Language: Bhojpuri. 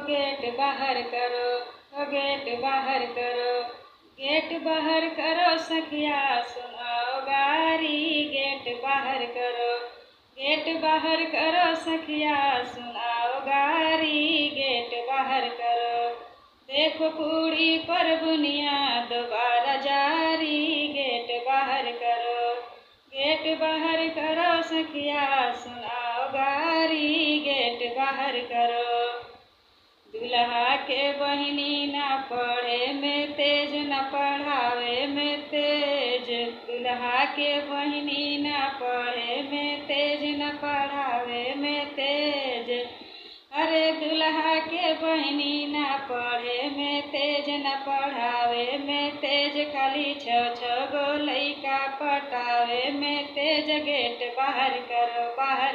गेट बाहर करो, ओ गेट बाहर करो, गेट बाहर करो सखिया सुनाओ गारी। गेट बाहर करो, गेट बाहर करो सखिया सुनाओ गारी। गेट बाहर करो, देखो पूरी पर बुनिया दोबारा जारी। गेट बाहर करो, गेट बाहर करो सखिया सुनाओ गारी। गेट बाहर करो, दुल्हा के बहिनी ना पढ़े में तेज, न पढ़ावे में तेज। दुल्हा के बहिनी ना पढ़े में तेज, न पढ़ावे में तेज। अरे दुल्हा के बहिनी ना पढ़े में तेज, न पढ़ावे में तेज। खाली छो गो लइका पटावे में तेज। गेट बाहर करो, बाहर